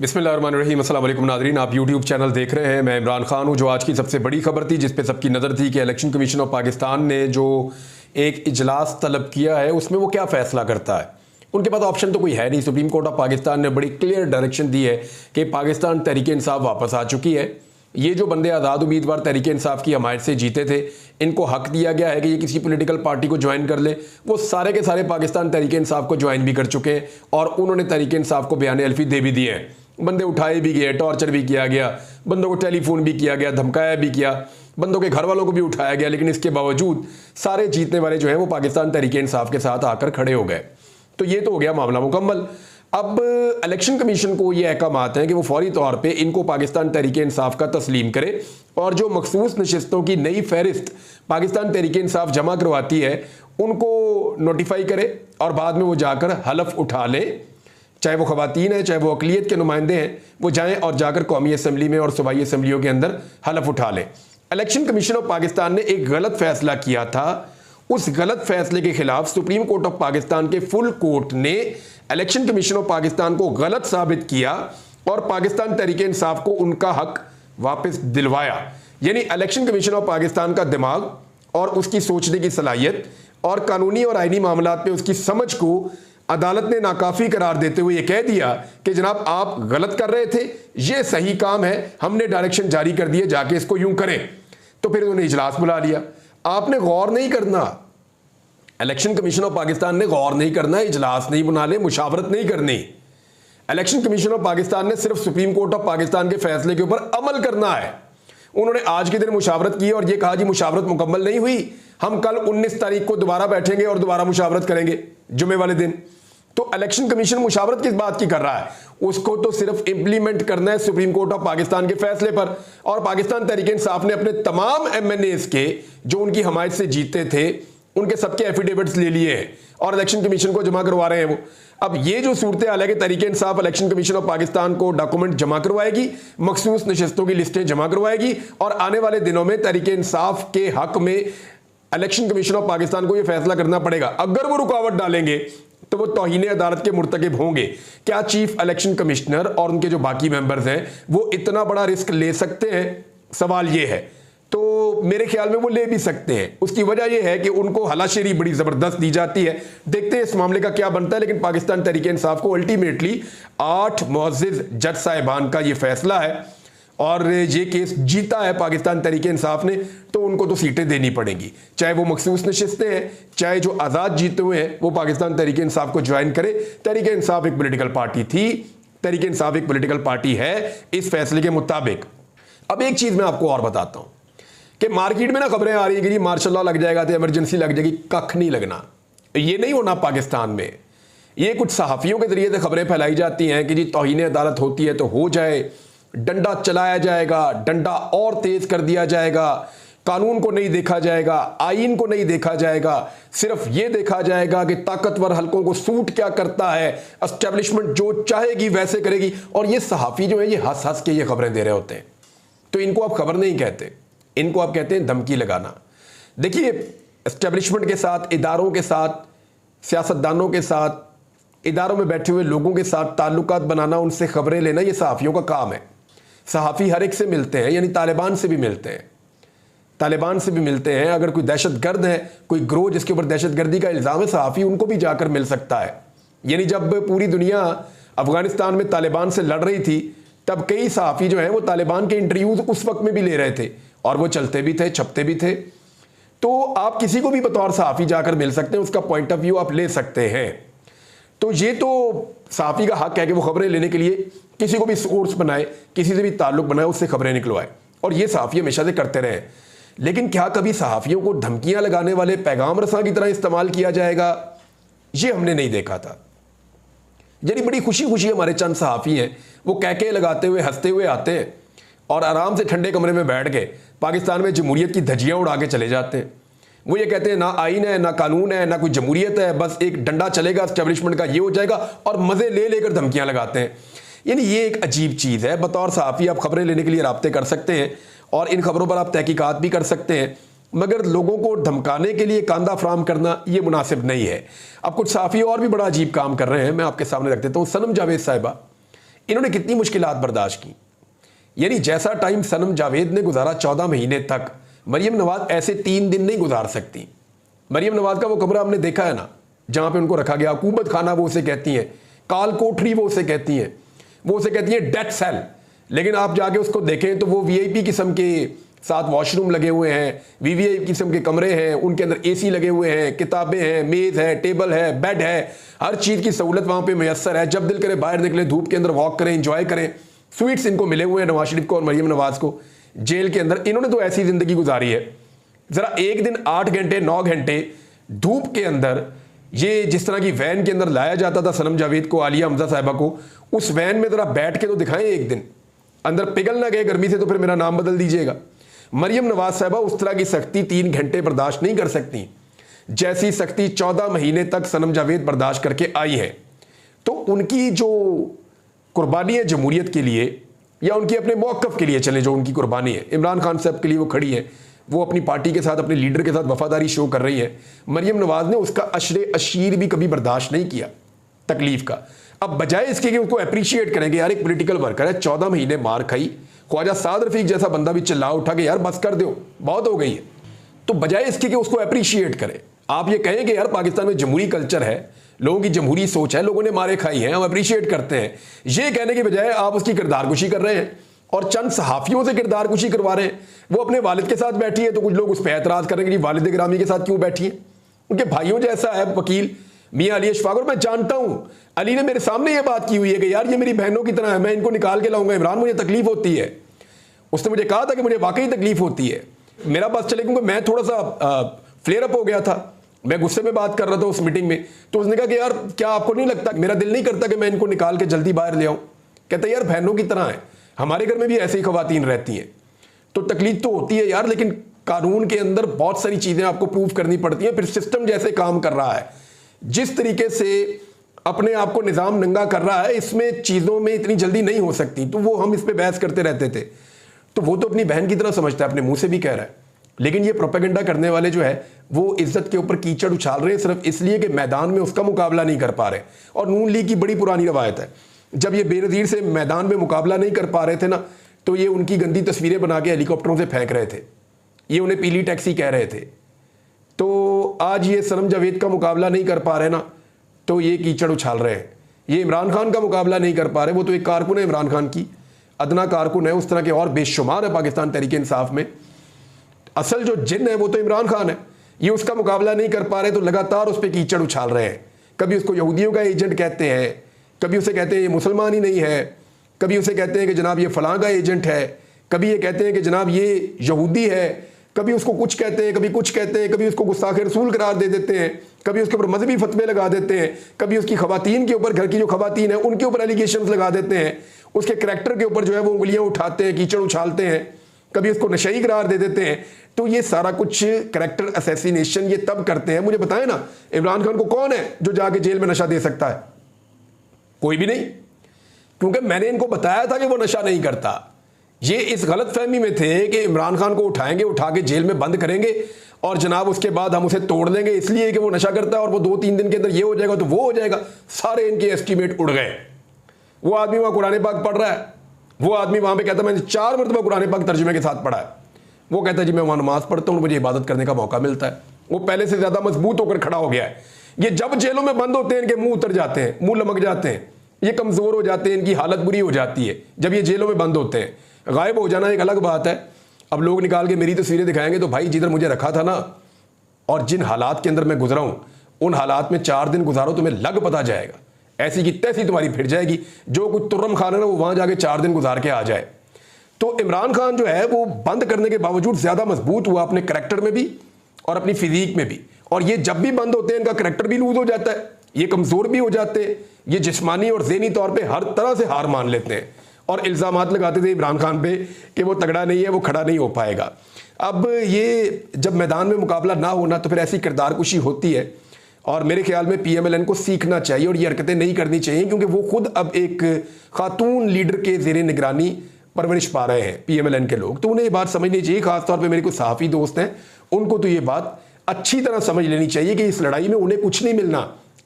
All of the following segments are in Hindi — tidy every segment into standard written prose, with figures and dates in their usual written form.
बिस्मिल्लाहिर्रहमानिर्रहीम। अस्सलाम वालेकुम नाज़रीन, आप यूट्यूब चैनल देख रहे हैं। मैं इमरान खान हूं। जो आज की सबसे बड़ी खबर थी जिस पे सबकी नज़र थी कि इलेक्शन कमीशन ऑफ पाकिस्तान ने जो एक इजलास तलब किया है उसमें वो क्या फ़ैसला करता है। उनके पास ऑप्शन तो कोई है नहीं। सुप्रीम कोर्ट ऑफ पाकिस्तान ने बड़ी क्लियर डायरेक्शन दी है कि पाकिस्तान तहरीक इंसाफ वापस आ चुकी है। ये जो बंदे आज़ाद उम्मीदवार तहरीक इंसाफ की हमायत से जीते थे, इनको हक दिया गया है कि ये किसी पॉलिटिकल पार्टी को ज्वाइन कर ले। वो सारे के सारे पाकिस्तान तहरीक इंसाफ को ज्वाइन भी कर चुके हैं और उन्होंने तहरीक इंसाफ को बयान अल्फी दे भी दिए हैं। बंदे उठाए भी गए, टॉर्चर भी किया गया, बंदों को टेलीफोन भी किया गया, धमकाया भी किया, बंदों के घर वालों को भी उठाया गया, लेकिन इसके बावजूद सारे जीतने वाले जो हैं वो पाकिस्तान तहरीक इंसाफ के साथ आकर खड़े हो गए। तो ये तो हो गया मामला मुकम्मल। अब इलेक्शन कमीशन को ये अहकामात हैं कि वो फौरी तौर पे इनको पाकिस्तान तहरीक इंसाफ का तस्लीम करे और जो मखसूस नशिस्तों की नई फहरिस्त पाकिस्तान तहरीक इंसाफ जमा करवाती है उनको नोटिफाई करे और बाद में वो जाकर हलफ उठा लें। चाहे वो खवातीन है, चाहे वो अकलियत के नुमाइंदे हैं, वो जाएं और जाकर कौमी असम्बली में और सूबाई असम्बलियों के अंदर हलफ उठा लें। इलेक्शन कमीशन ऑफ पाकिस्तान ने एक गलत फैसला किया था। उस गलत फैसले के खिलाफ सुप्रीम कोर्ट ऑफ पाकिस्तान के फुल कोर्ट ने इलेक्शन कमीशन ऑफ पाकिस्तान को गलत साबित किया और पाकिस्तान तहरीक इंसाफ को उनका हक वापस दिलवाया। यानी इलेक्शन कमीशन ऑफ पाकिस्तान का दिमाग और उसकी सोचने की सलाहियत और कानूनी और आईनी मामलात पे उसकी समझ को अदालत ने नाकाफी करार देते हुए यह कह दिया कि जनाब आप गलत कर रहे थे, ये सही काम है, हमने डायरेक्शन जारी कर दिए, जाके इसको यूं करें। तो फिर उन्होंने इजलास बुला लिया। आपने गौर नहीं करना, इलेक्शन कमीशन ऑफ पाकिस्तान ने गौर नहीं करना, इजलास नहीं बुला ले, मुशावरत नहीं करनी। इलेक्शन कमीशन ऑफ पाकिस्तान ने सिर्फ सुप्रीम कोर्ट ऑफ पाकिस्तान के फैसले के ऊपर अमल करना है। उन्होंने आज के दिन मुशावरत की और ये कहा जी मुशावरत मुकम्मल नहीं हुई, हम कल 19 तारीख को दोबारा बैठेंगे और दोबारा मुशावरत करेंगे जुमे वाले दिन। तो इलेक्शन कमीशन मुशावरत किस बात की कर रहा है? उसको तो सिर्फ इंप्लीमेंट करना है सुप्रीम कोर्ट ऑफ पाकिस्तान के फैसले पर। और पाकिस्तान तहरीक इंसाफ ने अपने तमाम MNAs के जो उनकी हमायत से जीते थे उनके सबके एफिडेविट्स ले लिए हैं और इलेक्शन कमीशन को जमा करवा रहे हैं वो। अब ये जो सूरत हाल है कि Tehreek Insaf election commission of Pakistan को डॉक्यूमेंट जमा करवाएगी, मखसूस नशिस्तों की लिस्टें जमा करवाएगी और आने वाले दिनों में तहरीक इंसाफ के हक में इलेक्शन कमीशन ऑफ पाकिस्तान को यह फैसला करना पड़ेगा। अगर वो रुकावट डालेंगे तो वो तौहीन अदालत के मुर्तकिब होंगे। क्या चीफ इलेक्शन कमिश्नर और उनके जो बाकी मेंबर्स हैं वो इतना बड़ा रिस्क ले सकते हैं? सवाल ये है। तो मेरे ख्याल में वो ले भी सकते हैं। उसकी वजह यह है कि उनको हलाशेरी बड़ी जबरदस्त दी जाती है। देखते हैं इस मामले का क्या बनता है। लेकिन पाकिस्तान तहरीक इंसाफ को अल्टीमेटली 8 मुअज़्ज़िज़ जज साहिबान का यह फैसला है और ये केस जीता है पाकिस्तान तहरीक इंसाफ ने, तो उनको तो सीटें देनी पड़ेंगी। चाहे वो मखसूस नशिस्तें हैं, चाहे जो आज़ाद जीते हुए हैं वो पाकिस्तान तहरीक इंसाफ को ज्वाइन करे। तहरीक इंसाफ एक पॉलिटिकल पार्टी थी, तहरीक इंसाफ एक पॉलिटिकल पार्टी है इस फैसले के मुताबिक। अब एक चीज़ मैं आपको और बताता हूँ कि मार्केट में ना खबरें आ रही है कि जी मार्शल लॉ लग जाएगा तो इमरजेंसी लग जाएगी। कख नहीं लगना, ये नहीं होना पाकिस्तान में। ये कुछ सहाफ़ियों के जरिए से खबरें फैलाई जाती हैं कि जी तौहीन अदालत होती है तो हो जाए, डंडा चलाया जाएगा, डंडा और तेज कर दिया जाएगा, कानून को नहीं देखा जाएगा, आईन को नहीं देखा जाएगा, सिर्फ ये देखा जाएगा कि ताकतवर हलकों को सूट क्या करता है, एस्टेब्लिशमेंट जो चाहेगी वैसे करेगी। और ये सहाफ़ी जो है ये हंस हंस के ये खबरें दे रहे होते हैं। तो इनको आप खबर नहीं कहते, इनको आप कहते हैं धमकी लगाना। देखिए, एस्टेब्लिशमेंट के साथ, इदारों के साथ, सियासतदानों के साथ, इदारों में बैठे हुए लोगों के साथ ताल्लुकात बनाना, उनसे खबरें लेना, ये सहाफ़ियों का काम है। सहाफ़ी हर एक से मिलते हैं, यानी तालिबान से भी मिलते हैं, तालिबान से भी मिलते हैं। अगर कोई दहशतगर्द है, कोई ग्रोह जिसके ऊपर दहशतगर्दी का इल्ज़ाम है, सहाफ़ी उनको भी जाकर मिल सकता है। यानी जब पूरी दुनिया अफगानिस्तान में तालिबान से लड़ रही थी तब कई सहाफ़ी जो हैं वो तालिबान के इंटरव्यूज़ उस वक्त में भी ले रहे थे और वो चलते भी थे, छपते भी थे। तो आप किसी को भी बतौर सहाफ़ी जाकर मिल सकते हैं, उसका पॉइंट ऑफ व्यू आप ले सकते हैं। तो ये तो सहाफ़ी का हक है कि वो खबरें लेने के लिए किसी को भी सोर्स बनाए, किसी से भी ताल्लुक़ बनाए, उससे खबरें निकलवाए, और ये सहाफ़ी हमेशा से करते रहे। लेकिन क्या कभी सहाफ़ियों को धमकियां लगाने वाले पैगाम रसां की तरह इस्तेमाल किया जाएगा? ये हमने नहीं देखा था। यानी बड़ी खुशी खुशी हमारे चंद सहाफ़ी हैं, वो कहके लगाते हुए हंसते हुए आते हैं और आराम से ठंडे कमरे में बैठ के पाकिस्तान में जमहूरियत की धज्जियाँ उड़ा के चले जाते हैं। वो ये कहते हैं ना आईन है, ना कानून है, ना कोई जमहूरियत है, बस एक डंडा चलेगा एस्टेब्लिशमेंट का, ये हो जाएगा, और मज़े ले लेकर धमकियाँ लगाते हैं। यानी ये एक अजीब चीज़ है। बतौर सहाफ़ी आप खबरें लेने के लिए राब्ते कर सकते हैं और इन खबरों पर आप तहकीकात भी कर सकते हैं, मगर लोगों को धमकाने के लिए कांदा फ्राहम करना ये मुनासिब नहीं है। अब कुछ सहाफ़ी और भी बड़ा अजीब काम कर रहे हैं, मैं आपके सामने रख देता हूँ। सनम जावेद साहिबा, इन्होंने कितनी मुश्किलात बर्दाश्त की। यानी जैसा टाइम सनम जावेद ने गुजारा 14 महीने तक, मरियम नवाज ऐसे 3 दिन नहीं गुजार सकती। मरियम नवाज का वो कमरा हमने देखा है ना, जहां पे उनको रखा गया, हुकूमत खाना वो उसे कहती हैं, काल कोठरी वो उसे कहती हैं, वो उसे कहती हैं डेथ सेल। लेकिन आप जाके उसको देखें तो वो वीआईपी किस्म के साथ वॉशरूम लगे हुए हैं, वीवीआईपी किस्म के कमरे हैं, उनके अंदर एसी लगे हुए हैं, किताबें हैं, मेज़ है, टेबल है, बेड है, हर चीज़ की सहूलत वहाँ पे मैसर है। जब दिल करे बाहर निकले, धूप के अंदर वॉक करें, इंजॉय करें। स्वीट्स इनको मिले हुए हैं नवाज शरीफ को और मरियम नवाज को जेल के अंदर। इन्होंने तो ऐसी ज़िंदगी गुजारी है। ज़रा एक दिन 8 घंटे 9 घंटे धूप के अंदर, ये जिस तरह की वैन के अंदर लाया जाता था सनम जावेद को, आलिया हमजा साहिबा को, उस वैन में ज़रा बैठ के तो दिखाएं एक दिन। अंदर पिघल ना गए गर्मी से तो फिर मेरा नाम बदल दीजिएगा। मरियम नवाज साहिबा उस तरह की सख्ती 3 घंटे बर्दाश्त नहीं कर सकती, जैसी सख्ती 14 महीने तक सनम जावेद बर्दाश्त करके आई है। तो उनकी जो कुर्बानी है जमहूरियत के लिए, या उनकी अपने मौक़िफ़ के लिए चले, जो उनकी कुर्बानी है इमरान खान साहब के लिए वो खड़ी है, वो अपनी पार्टी के साथ, अपने लीडर के साथ वफादारी शो कर रही है। मरियम नवाज ने उसका अशरे अशीर भी कभी बर्दाश्त नहीं किया तकलीफ का। अब बजाय इसके कि उसको अप्रिशिएट करेंगे, यार एक पॉलिटिकल वर्कर है, 14 महीने मार खाई, ख्वाजा साद रफीक जैसा बंदा भी चिल्ला उठा के यार बस कर दो, बहुत हो गई है, तो बजाय इसके कि उसको अप्रिशिएट करें, आप ये कहें कि यार पाकिस्तान में जमहूरी कल्चर है, लोगों की जमहूरी सोच है, लोगों ने मारे खाई हैं, हम अप्रिशिएट करते हैं, ये कहने के बजाय आप उसकी किरदारकुशी कर रहे हैं और चंद सहाफ़ियों से किरदारकुशी करवा रहे हैं। वो अपने वालिद के साथ बैठी है तो कुछ लोग उस पर एतराज़ करेंगे कि वालिद गिरामी के साथ क्यों बैठी है। उनके भाइयों जैसा है वकील मियाँ अली अशफाक, और मैं जानता हूँ अली ने मेरे सामने ये बात की हुई है कि यार ये मेरी बहनों की तरह है, मैं इनको निकाल के लाऊंगा, इमरान मुझे तकलीफ होती है। उसने मुझे कहा था कि मुझे वाकई तकलीफ होती है, मेरा बस चले, क्योंकि मैं थोड़ा सा फ्लेयर अप हो गया था, मैं गुस्से में बात कर रहा था उस मीटिंग में। तो उसने कहा कि यार क्या आपको नहीं लगता, मेरा दिल नहीं करता कि मैं इनको निकाल के जल्दी बाहर ले आऊँ। कहता यार बहनों की तरह है, हमारे घर में भी ऐसी खवातीन रहती हैं, तो तकलीफ तो होती है यार, लेकिन कानून के अंदर बहुत सारी चीज़ें आपको प्रूव करनी पड़ती हैं। फिर सिस्टम जैसे काम कर रहा है, जिस तरीके से अपने आप को निज़ाम नंगा कर रहा है, इसमें चीज़ों में इतनी जल्दी नहीं हो सकती। तो वो हम इस पर बहस करते रहते थे, तो वो तो अपनी बहन की तरह समझता है, अपने मुंह से भी कह रहा है। लेकिन ये प्रोपेगेंडा करने वाले जो है वो इज्जत के ऊपर कीचड़ उछाल रहे हैं सिर्फ इसलिए कि मैदान में उसका मुकाबला नहीं कर पा रहे। और नून लीग की बड़ी पुरानी रवायत है, जब ये बेनज़ीर से मैदान में मुकाबला नहीं कर पा रहे थे ना, तो ये उनकी गंदी तस्वीरें बना के हेलीकॉप्टरों से फेंक रहे थे, ये उन्हें पीली टैक्सी कह रहे थे। तो आज ये सनम जावेद का मुकाबला नहीं कर पा रहे ना, तो ये कीचड़ उछाल रहे हैं। ये इमरान खान का मुकाबला नहीं कर पा रहे, वो तो एक कारकुन है इमरान खान की, अदना कारकुन है, उस तरह के और बेशुमार है पाकिस्तान तहरीक इंसाफ में। असल जो जिन है वो तो इमरान खान है, ये उसका मुकाबला नहीं कर पा रहे, तो लगातार उस पर कीचड़ उछाल रहे हैं। कभी उसको यहूदियों का एजेंट कहते हैं, कभी उसे कहते हैं ये मुसलमान ही नहीं है, कभी उसे कहते हैं कि जनाब ये फलां का एजेंट है, कभी ये कहते हैं कि जनाब ये यहूदी है, कभी उसको कुछ कहते हैं, कभी कुछ कहते हैं, कभी उसको गुस्ताखे रसूल करार दे देते हैं, कभी उसके ऊपर मजहबी फतवे लगा देते हैं, कभी उसकी खवातीन के ऊपर, घर की जो खवातीन है उनके ऊपर एलिगेशंस लगा देते हैं, उसके करैक्टर के ऊपर जो है वो उंगलियां उठाते हैं, कीचड़ उछालते हैं, कभी उसको नशई करार दे देते हैं। तो ये सारा कुछ करैक्टर असैसिनेशन ये तब करते हैं। मुझे बताएं ना, इमरान खान को कौन है जो जाके जेल में नशा दे सकता है? कोई भी नहीं, क्योंकि मैंने इनको बताया था कि वो नशा नहीं करता। ये इस गलत फहमी में थे कि इमरान खान को उठाएंगे, उठा के जेल में बंद करेंगे और जनाब उसके बाद हम उसे तोड़ देंगे इसलिए कि वो नशा करता है और वो 2-3 दिन के अंदर ये हो जाएगा तो वो हो जाएगा। सारे इनके एस्टीमेट उड़ गए। वो आदमी वहां कुरान पाक पढ़ रहा है, वो आदमी वहां पे कहता है मैंने 4 मरतबा कुरान पाक तर्जुमे के साथ पढ़ा है, वो कहता है जी मैं वहां नमाज पढ़ता हूँ, मुझे इबादत करने का मौका मिलता है। वो पहले से ज्यादा मजबूत होकर खड़ा हो गया है। ये जब जेलों में बंद होते हैं इनके मुंह उतर जाते हैं, मुंह लमक जाते हैं, ये कमजोर हो जाते हैं, इनकी हालत बुरी हो जाती है जब ये जेलों में बंद होते हैं। गायब हो जाना एक अलग बात है। अब लोग निकाल के मेरी तस्वीरें दिखाएंगे तो भाई जिधर मुझे रखा था ना और जिन हालात के अंदर मैं गुजरा हूं, उन हालात में 4 दिन गुजारो तुम्हें लग पता जाएगा, ऐसी की तैसी तुम्हारी फिर जाएगी। जो कुछ तुर्रम खान है ना वो वहां जाके 4 दिन गुजार के आ जाए। तो इमरान खान जो है वो बंद करने के बावजूद ज्यादा मजबूत हुआ अपने करैक्टर में भी और अपनी फिजिक में भी। और ये जब भी बंद होते हैं इनका करैक्टर भी लूज हो जाता है, ये कमजोर भी हो जाते हैं, ये जिस्मानी और ज़हनी तौर पे हर तरह से हार मान लेते हैं और इल्ज़ामात लगाते थे इमरान खान पे कि वो तगड़ा नहीं है, वो खड़ा नहीं हो पाएगा। अब ये जब मैदान में मुकाबला ना होना तो फिर ऐसी किरदार कुशी होती है। और मेरे ख्याल में PMLN को सीखना चाहिए और ये हरकतें नहीं करनी चाहिए, क्योंकि वो खुद अब एक खातून लीडर के ज़ेरे निगरानी परवरिश पा रहे हैं PMLN के लोग। तो उन्हें ये बात समझनी चाहिए, खासतौर पर मेरे कुछ सहाफ़ी दोस्त हैं, उनको तो ये बात अच्छी तरह समझ लेनी चाहिए कि इस लड़ाई में उन्हें कुछ नहीं मिलना,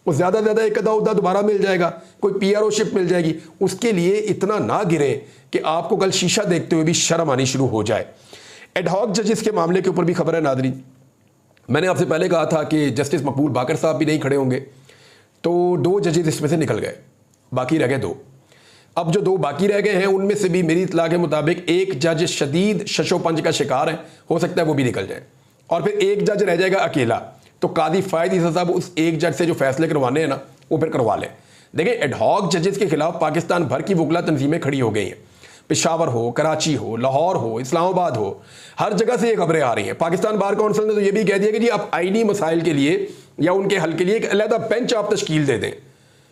वो ज़्यादा से ज़्यादा एक आधा उहदा दोबारा मिल जाएगा, कोई पीआरओशिप मिल जाएगी। उसके लिए इतना ना गिरे कि आपको कल शीशा देखते हुए भी शर्म आनी शुरू हो जाए। एडहॉक जजेस के मामले के ऊपर भी खबर है नादरीन। मैंने आपसे पहले कहा था कि जस्टिस मकबूल बाकर साहब भी नहीं खड़े होंगे, तो 2 जजेस इसमें से निकल गए, बाकी रह गए 2। अब जो 2 बाकी रह गए हैं उनमें से भी मेरी इत्तला के मुताबिक एक जज शदीद शशोपंज का शिकार है, हो सकता है वो भी निकल जाए, और फिर एक जज रह जाएगा अकेला। तो कादी फायद ईसा साहब उस एक जज से जो फैसले करवाने हैं ना वो फिर करवा लें। देखिए, एडहॉक जजेस के खिलाफ पाकिस्तान भर की वकला तंजीमें खड़ी हो गई हैं। पेशावर हो, कराची हो, लाहौर हो, इस्लामाबाद हो, हर जगह से ये खबरें आ रही हैं। पाकिस्तान बार काउंसिल ने तो ये भी कह दिया कि जी आप आईनी मसाइल के लिए या उनके हल के लिए एक अलहदा बेंच आप तश्कील दे दें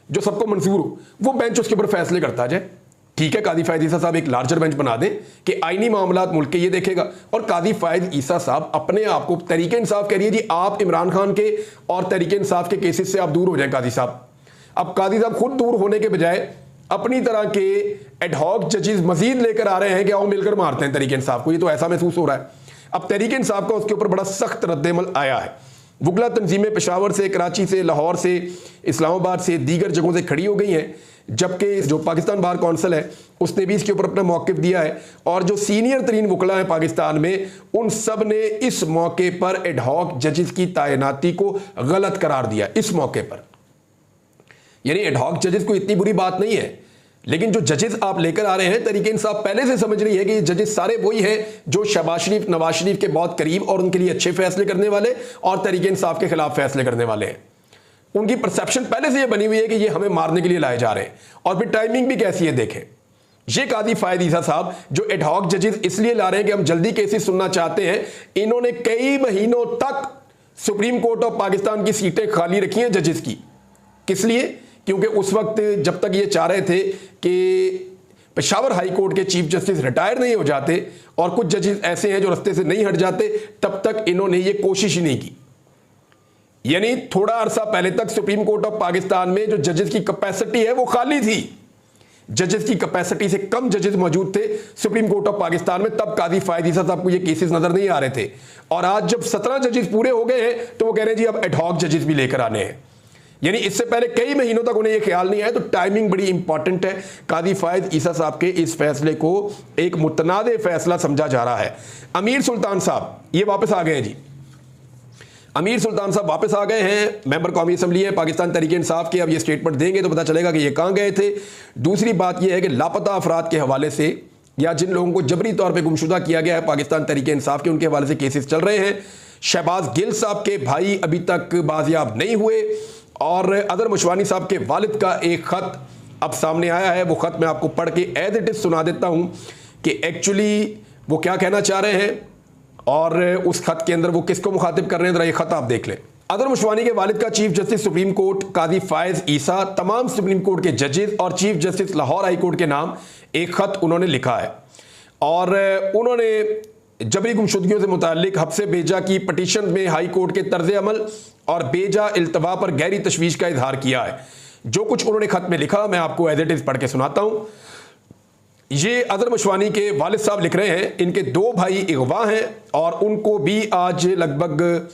जो सबको मंजूर हो, वो बेंच उसके ऊपर फैसले करता जाए। ठीक है, कादी फायद ईसा साहब एक लार्जर बेंच बना दें कि आईनी मामलात मुल्क के ये देखेगा, और कादी फायद ईसा साहब अपने आप को तहरीके इंसाफ कह रही है जी आप इमरान खान के और तहरीके इंसाफ के केसेस से आप दूर हो जाएं कादी साहब। अब कादी साहब खुद दूर होने के बजाय अपनी तरह के एडहॉक जजेस मजीद लेकर आ रहे हैं कि आओ मिलकर मारते हैं तहरीके इंसाफ को। ये तो ऐसा महसूस हो रहा है। अब तहरीके इंसाफ का उसके ऊपर बड़ा सख्त रद्देमल आया है। वकला तंजीमें पेशावर से, कराची से, लाहौर से, इस्लामाबाद से, दीगर जगहों से खड़ी हो गई हैं, जबकि जो पाकिस्तान बार काउंसिल है उसने भी इसके ऊपर अपना मौक़िफ़ दिया है, और जो सीनियर तरीन वकला हैं पाकिस्तान में उन सब ने इस मौके पर एडहॉक जजेस की तैनाती को गलत करार दिया। इस मौके पर यानी एडहॉक जजेस को इतनी बुरी बात नहीं है, लेकिन जो जजेस आप लेकर आ रहे हैं तहरीके इंसाफ पहले से समझ रही है कि ये जजेस सारे वही हैं जो शहबाज शरीफ, नवाज शरीफ के बहुत करीब और उनके लिए अच्छे फैसले करने वाले और तहरीके इंसाफ के खिलाफ फैसले करने वाले हैं। उनकी परसेप्शन पहले से ये बनी हुई है कि ये हमें मारने के लिए लाए जा रहे हैं। और फिर टाइमिंग भी कैसी है देखें। ये कादी फायद ईसा साहब जो एडहॉक जजेस इसलिए ला रहे हैं कि हम जल्दी केसेस सुनना चाहते हैं, इन्होंने कई महीनों तक सुप्रीम कोर्ट ऑफ पाकिस्तान की सीटें खाली रखी हैं जजेस की। किस लिए? क्योंकि उस वक्त जब तक ये चाह रहे थे कि पेशावर हाई कोर्ट के चीफ जस्टिस रिटायर नहीं हो जाते और कुछ जजेस ऐसे हैं जो रास्ते से नहीं हट जाते, तब तक इन्होंने ये कोशिश ही नहीं की। यानी थोड़ा अरसा पहले तक सुप्रीम कोर्ट ऑफ पाकिस्तान में जो जजेस की कैपेसिटी है वो खाली थी। जजेस की कैपेसिटी से कम जजेस मौजूद थे सुप्रीम कोर्ट ऑफ पाकिस्तान में, तब कादी फायद ईसा साहब को ये केसेस नजर नहीं आ रहे थे। और आज जब 17 जजेस पूरे हो गए हैं तो वो कह रहे हैं जी अब एडहॉक जजेस भी लेकर आने हैं। यानी इससे पहले कई महीनों तक उन्हें यह ख्याल नहीं आया। तो टाइमिंग बड़ी इंपॉर्टेंट है। कादी फायद ईसा साहब के इस फैसले को एक मुतनादे फैसला समझा जा रहा है। अमीर सुल्तान साहब ये वापस आ गए हैं जी। अमीर सुल्तान साहब वापस आ गए हैं, मेंबर कौमी असम्बली है पाकिस्तान तहरीके इंसाफ के। अब ये स्टेटमेंट देंगे तो पता चलेगा कि ये कहाँ गए थे। दूसरी बात यह है कि लापता अफराद के हवाले से या जिन लोगों को जबरी तौर पर गुमशुदा किया गया है पाकिस्तान तहरीके इंसाफ के, उनके हवाले से केसेस चल रहे हैं। शहबाज गिल साहब के भाई अभी तक बाजियाब नहीं हुए, और अदर मुशवानी साहब के वालिद का एक खत अब सामने आया है। वो खत मैं आपको पढ़ के एज इट इज सुना देता हूं कि एक्चुअली वो क्या कहना चाह रहे हैं और उस खत के अंदर वो किसको मुखातिब कर रहे हैं। जरा ये खत आप देख लें। अदर मुशवानी के वालिद का चीफ जस्टिस सुप्रीम कोर्ट कादी फायज ईसा, तमाम सुप्रीम कोर्ट के जजेस और chief justice Lahore high court के नाम एक खत उन्होंने लिखा है, और उन्होंने जबरी गुमशुदगियों से मुताल्लिक हब्से बेजा की पटिशन में हाई कोर्ट के तर्ज अमल और बेजा इल्तवा पर गहरी तशवीश का इजहार किया है। जो कुछ उन्होंने खत में लिखा मैं आपको एज इट इज पढ़ के सुनाता हूं। ये अदर मशवानी के वालिद साहब लिख रहे हैं, इनके 2 भाई अगवा हैं और उनको भी आज लगभग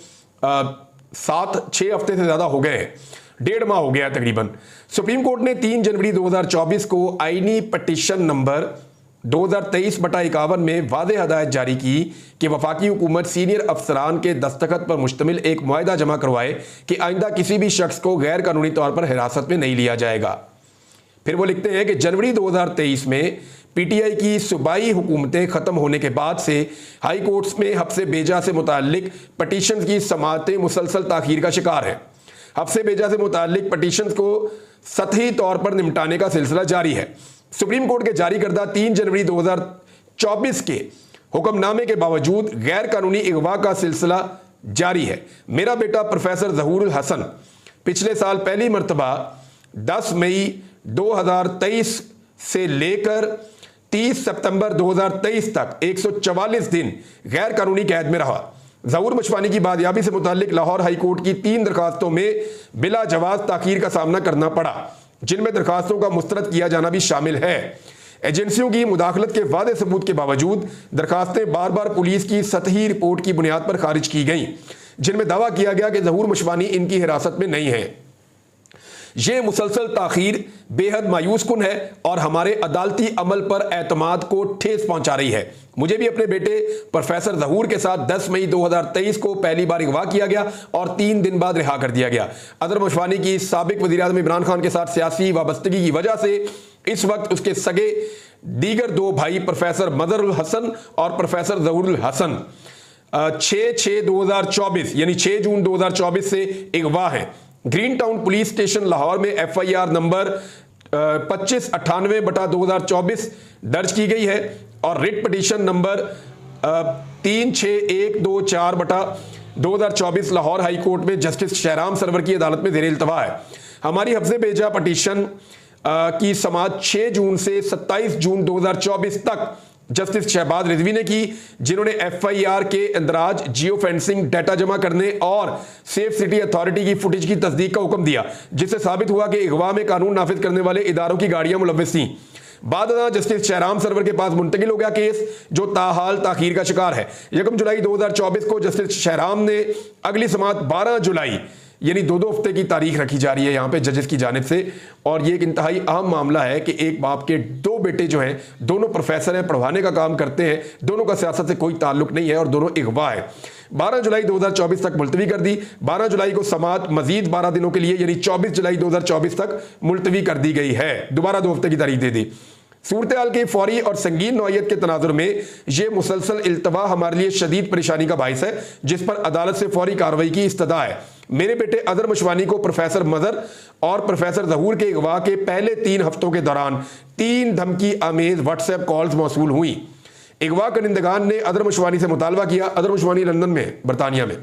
7-6 हफ्ते से ज़्यादा हो गए हैं, 1.5 माह हो गया तकरीबन। सुप्रीम कोर्ट ने 3 जनवरी 2024 को आईनी पटिशन नंबर 2023/51 में वाज़ेह हदायत जारी की कि वफाकी हुकूमत सीनियर अफसरान के दस्तखत पर मुश्तमिल एक मुआहदा जमा करवाए कि आइंदा किसी भी शख्स को गैर कानूनी तौर पर हिरासत में नहीं लिया जाएगा। फिर वो लिखते हैं कि जनवरी 2023 में पीटीआई की सूबाई हुकूमतें ख़त्म होने के बाद से हाई कोर्ट्स में हब्से बेजा से मुताल्लिक पटिशन की समाअतें मुसलसल ताख़ीर का शिकार हैं। हब्से बेजा से मुताल्लिक पटिशन को सतही तौर पर निपटाने का सिलसिला जारी है। सुप्रीम कोर्ट के जारी करदा 3 जनवरी 2024 के हुक्मनामे के बावजूद गैर कानूनी अगवा का सिलसिला जारी है। मेरा बेटा प्रोफेसर ज़हूरुल हसन पिछले साल पहली मरतबा 10 मई 2023 से लेकर 30 सितंबर 2023 तक 144 दिन गैर कानूनी कैद में रहा। ज़हूर मशवानी की बादियाबी से मुताल्लिक लाहौर हाई कोर्ट की 3 दरखास्तों में बिला जवाज ताख़ीर का सामना करना पड़ा, जिनमें दरखास्तों का मुस्तरद किया जाना भी शामिल है। एजेंसियों की मुदाखलत के वादे सबूत के बावजूद दरखास्तें बार बार पुलिस की सतही रिपोर्ट की बुनियाद पर खारिज की गईं, जिनमें दावा किया गया कि ज़हूर मशवानी इनकी हिरासत में नहीं है। ये मुसलसल ताखीर बेहद मायूस कुन है और हमारे अदालती अमल पर एतमाद को ठेस पहुंचा रही है। मुझे भी अपने बेटे प्रोफेसर ज़हूर के साथ 10 मई 2023 को पहली बार अगवा किया गया और 3 दिन बाद रिहा कर दिया गया। अदर मशवानी की साबिक वज़ीर-ए-आज़म इमरान खान के साथ सियासी वाबस्तगी की वजह से इस वक्त उसके सगे दीगर 2 भाई प्रोफेसर मजहरुल हसन और प्रोफेसर ज़हूरुल हसन 6/6/2024 यानी 6 जून 2024 से अगवा है। Green town police station Lahore में FIR नंबर 2598/2024 दर्ज की गई है और writ petition number 36124/2024 Lahore high court में जस्टिस शहराम सरवर की अदालत में ज़ेर इल्तवा है। हमारी हफ्ज़े भेजा पिटीशन की समाअत 6 जून से 27 जून 2024 तक जस्टिस शहबाज रिजवी ने की, जिन्होंने FIR के अंदराज, जियो फेंसिंग, डाटा जमा करने और सेफ सिटी अथॉरिटी की फुटेज की तस्दीक का हुक्म दिया, जिससे साबित हुआ कि अगवा में कानून नाफिज करने वाले इदारों की गाड़ियां मुलव्वस थीं। बाद जस्टिस शहराम सरवर के पास मुंतकिल हो गया केस, जो ताहाल ताखीर का शिकार है। 1 जुलाई 2024 को जस्टिस शहराम ने अगली समाअत 12 जुलाई यानी 2 हफ्ते की तारीख रखी जा रही है यहाँ पे जजेस की जानिब से। और ये एक इंतहाई अहम मामला है कि एक बाप के 2 बेटे जो हैं, दोनों प्रोफेसर हैं, पढ़वाने का काम करते हैं, दोनों का सियासत से कोई ताल्लुक नहीं है और दोनों अगवा है। 12 जुलाई 2024 तक मुलतवी कर दी। 12 जुलाई को समाअत मजीद 12 दिनों के लिए यानी 24 जुलाई 2024 तक मुलतवी कर दी गई है। दोबारा 2 हफ्ते की तारीख दे दी। सूरत हाल की फौरी और संगीन नौयत के तनाजुर में यह मुसलसल इल्तवा हमारे लिए शदीद परेशानी का बाइस है, जिस पर अदालत से फौरी कार्रवाई की इस्तदा है। मेरे बेटे अदर मशवानी को प्रोफेसर मजहर और प्रोफेसर ज़हूर के अगवा के पहले 3 हफ्तों के दौरान 3 धमकी आमेज व्हाट्सएप कॉल्स मौसूल हुई। अगवा कनिंदगान ने अदर मशवानी से मुतालबा किया, अदर मशवानी लंदन में, बरतानिया में,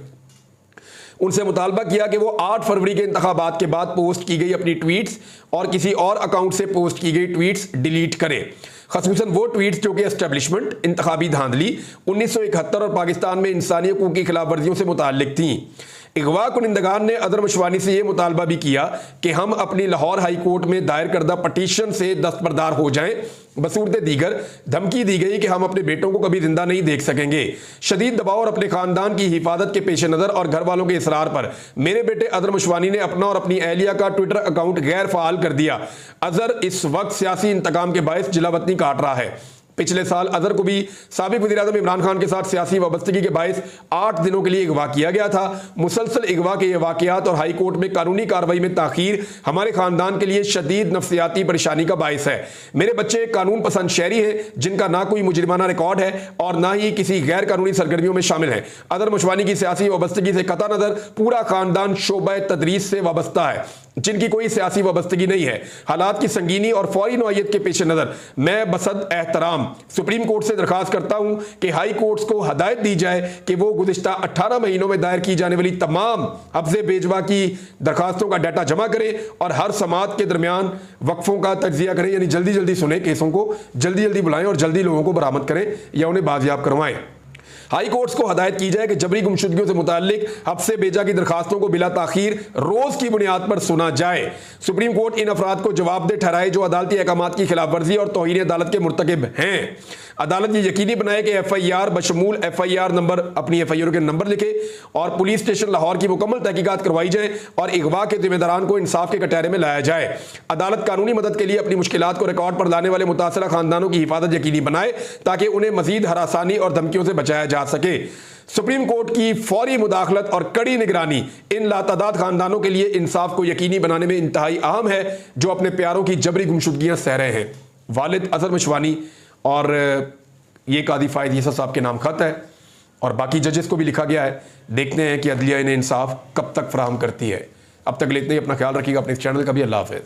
उनसे मुतालबा किया कि वो 8 फरवरी के इंतखाबात के बाद पोस्ट की गई अपनी ट्वीट्स और किसी और अकाउंट से पोस्ट की गई ट्वीट्स डिलीट करें, खसूसन वो ट्वीट्स जो कि एस्टेब्लिशमेंट, इंतखाबी धांधली, 1971 और पाकिस्तान में इंसानी हकूक़ की खिलाफ वर्जियों से मुताल्लिक थीं। अगवा कुनिंदगान ने अदर मशवानी से यह मुतालबा भी किया कि हम अपनी लाहौर हाई कोर्ट में दायर करदा पटिशन से दस्तबरदार हो जाएं। बसूरत दीगर धमकी दी गई कि हम अपने बेटों को कभी जिंदा नहीं देख सकेंगे। शदीद दबाव और अपने खानदान की हिफाजत के पेश नज़र और घर वालों के इसरार पर मेरे बेटे अदर मशवानी ने अपना और अपनी अहलिया का ट्विटर अकाउंट गैर फाल कर दिया। अजहर इस वक्त सियासी इंतकाम के बायस जिलावतनी काट रहा है। पिछले साल अजहर को भी साबिक वज़ीर-ए-आज़म इमरान खान के साथ सियासी वाबस्तगी के बायस 8 दिनों के लिए अगवा किया गया था। मुसलसल अगवा के ये वाक़यात और हाई कोर्ट में कानूनी कार्रवाई में ताखीर हमारे खानदान के लिए शदीद नफ्सियाती परेशानी का बायस है। मेरे बच्चे कानून पसंद शहरी हैं, जिनका ना कोई मुजरिमाना रिकॉर्ड है और ना ही किसी गैर कानूनी सरगर्मियों में शामिल है। अदर मशवानी की सियासी वाबस्तगी से कता नज़र पूरा खानदान शोबा तदरीस से वाबस्ता है, जिनकी कोई सियासी वाबस्तगी नहीं है। हालात की संगीनी और फौरी नौयत के पेश नज़र मैं बसद एहतराम सुप्रीम कोर्ट से दरखास्त करता हूं कि हाई कोर्ट्स को हदायत दी जाए कि वो गुज़िश्ता 18 महीनों में दायर की जाने वाली तमाम हफ्ज़े बेजवा की दरखास्तों का डाटा जमा करें और हर समाअत के दरमियान वक्फों का तज्जिया करें, यानी जल्दी जल्दी सुने केसों को, जल्दी जल्दी बुलाएं और जल्दी लोगों को बरामद करें या उन्हें बाजियाब करवाएं। हाई कोर्ट्स को हदायत की जाए कि जबरी गुमशुदगियों से मुताल्लिक हफ्से बेजा की दरखास्तों को बिला ताखीर रोज की बुनियाद पर सुना जाए। सुप्रीम कोर्ट इन अफराद को जवाबदेह ठहराए जो अदालती अहकामात की खिलाफ वर्जी और तौहीन अदालत के मुर्तकिब हैं। अदालत ये यकीनी बनाए कि FIR बशमूल FIR नंबर, अपनी FIR के नंबर लिखे और पुलिस स्टेशन लाहौर की मुकम्मल तहकीकात करवाई जाए और अगवा के जिम्मेदारान को इंसाफ के कटहरे में लाया जाए। अदालत कानूनी मदद के लिए अपनी मुश्किलात को रिकॉर्ड पर लाने वाले मुतासरा खानदानों की हिफाजत यकीनी बनाए ताकि उन्हें मजीद हरासानी और धमकियों से बचाया जा सके। सुप्रीम कोर्ट की फौरी मुदाखलत और कड़ी निगरानी इन लातादाद खानदानों के लिए इंसाफ को यकीनी बनाने में इंतहाई अहम है जो अपने प्यारों की जबरी गुमशुदगियां सह रहे हैं। वालिद अजहर मशवानी और ये कादी फायद यूसुफ साहब के नाम खत है और बाकी जजेस को भी लिखा गया है। देखते हैं कि अदलिया इन्हें इंसाफ कब तक फराहम करती है। अब तक लेते ही अपना ख्याल रखिएगा, अपने इस चैनल का भी। अल्लाह हाफ़िज़।